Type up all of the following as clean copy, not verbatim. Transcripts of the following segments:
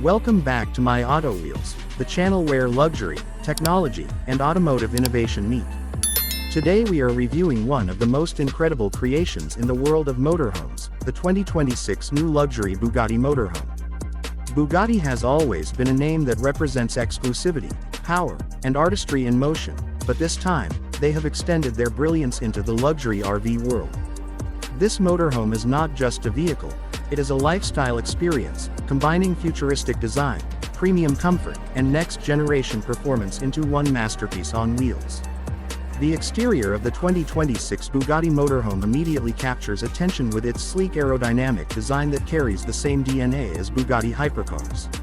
Welcome back to My Auto Wheels, the channel where luxury, technology, and automotive innovation meet. Today we are reviewing one of the most incredible creations in the world of motorhomes, the 2026 new luxury Bugatti Motorhome. Bugatti has always been a name that represents exclusivity, power, and artistry in motion, but this time, they have extended their brilliance into the luxury RV world. This motorhome is not just a vehicle, it is a lifestyle experience, combining futuristic design, premium comfort, and next-generation performance into one masterpiece on wheels. The exterior of the 2026 Bugatti Motorhome immediately captures attention with its sleek aerodynamic design that carries the same DNA as Bugatti hypercars.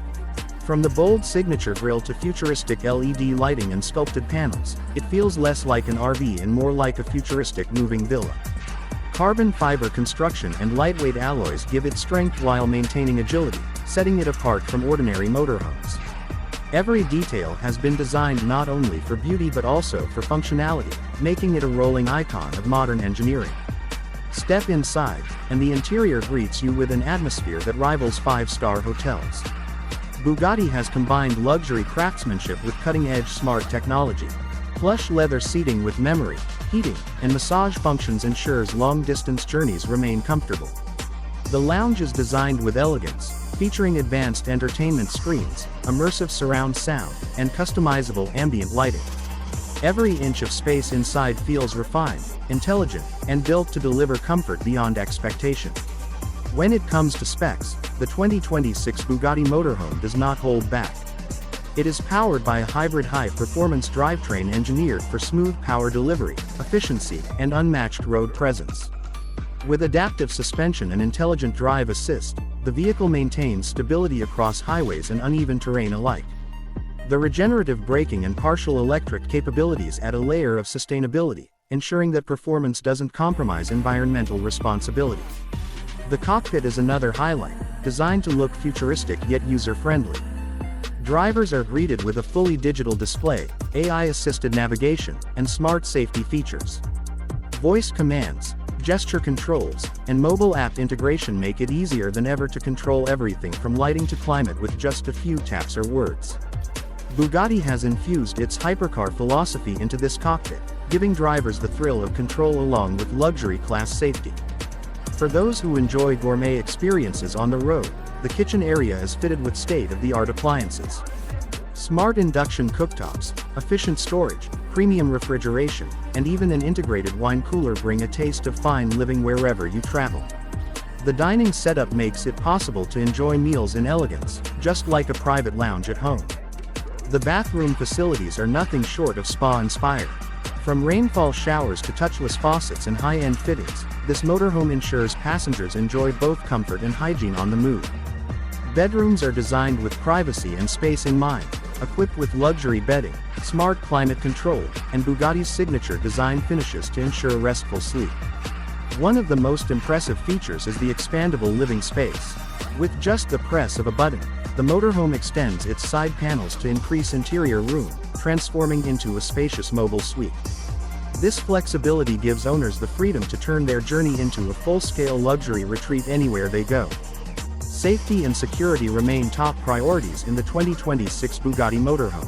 From the bold signature grille to futuristic LED lighting and sculpted panels, it feels less like an RV and more like a futuristic moving villa. Carbon fiber construction and lightweight alloys give it strength while maintaining agility, setting it apart from ordinary motorhomes. Every detail has been designed not only for beauty but also for functionality, making it a rolling icon of modern engineering. Step inside, and the interior greets you with an atmosphere that rivals five-star hotels. Bugatti has combined luxury craftsmanship with cutting-edge smart technology. Plush leather seating with memory, heating, and massage functions ensures long-distance journeys remain comfortable. The lounge is designed with elegance, featuring advanced entertainment screens, immersive surround sound, and customizable ambient lighting. Every inch of space inside feels refined, intelligent, and built to deliver comfort beyond expectation. When it comes to specs, the 2026 Bugatti Motorhome does not hold back. It is powered by a hybrid high-performance drivetrain engineered for smooth power delivery, efficiency, and unmatched road presence. With adaptive suspension and intelligent drive assist, the vehicle maintains stability across highways and uneven terrain alike. The regenerative braking and partial electric capabilities add a layer of sustainability, ensuring that performance doesn't compromise environmental responsibility. The cockpit is another highlight, designed to look futuristic yet user-friendly. Drivers are greeted with a fully digital display, AI-assisted navigation, and smart safety features. Voice commands, gesture controls, and mobile app integration make it easier than ever to control everything from lighting to climate with just a few taps or words. Bugatti has infused its hypercar philosophy into this cockpit, giving drivers the thrill of control along with luxury-class safety. For those who enjoy gourmet experiences on the road, the kitchen area is fitted with state-of-the-art appliances. Smart induction cooktops, efficient storage, premium refrigeration, and even an integrated wine cooler bring a taste of fine living wherever you travel. The dining setup makes it possible to enjoy meals in elegance, just like a private lounge at home. The bathroom facilities are nothing short of spa-inspired. From rainfall showers to touchless faucets and high-end fittings, this motorhome ensures passengers enjoy both comfort and hygiene on the move. Bedrooms are designed with privacy and space in mind, equipped with luxury bedding, smart climate control, and Bugatti's signature design finishes to ensure restful sleep. One of the most impressive features is the expandable living space. With just the press of a button, the motorhome extends its side panels to increase interior room, transforming into a spacious mobile suite. This flexibility gives owners the freedom to turn their journey into a full-scale luxury retreat anywhere they go. Safety and security remain top priorities in the 2026 Bugatti Motorhome.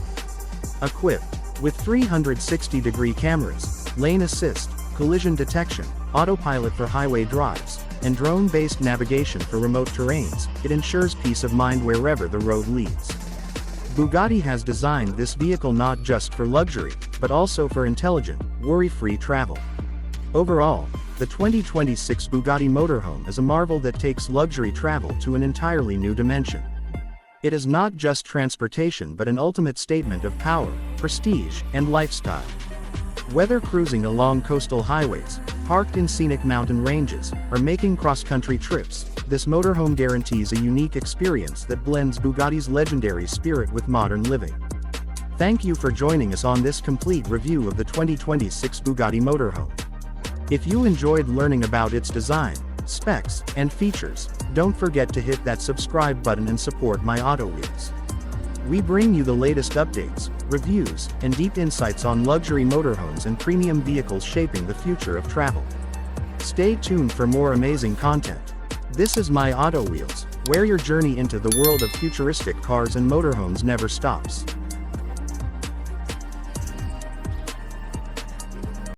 Equipped with 360-degree cameras, lane assist, collision detection, autopilot for highway drives, and drone-based navigation for remote terrains, it ensures peace of mind wherever the road leads. Bugatti has designed this vehicle not just for luxury, but also for intelligent, worry-free travel. Overall, the 2026 Bugatti Motorhome is a marvel that takes luxury travel to an entirely new dimension. It is not just transportation but an ultimate statement of power, prestige, and lifestyle. Whether cruising along coastal highways, parked in scenic mountain ranges, or making cross-country trips, this motorhome guarantees a unique experience that blends Bugatti's legendary spirit with modern living. Thank you for joining us on this complete review of the 2026 Bugatti Motorhome. If you enjoyed learning about its design, specs, and features, don't forget to hit that subscribe button and support My Auto Wheels. We bring you the latest updates, reviews, and deep insights on luxury motorhomes and premium vehicles shaping the future of travel. Stay tuned for more amazing content. This is My Auto Wheels, where your journey into the world of futuristic cars and motorhomes never stops.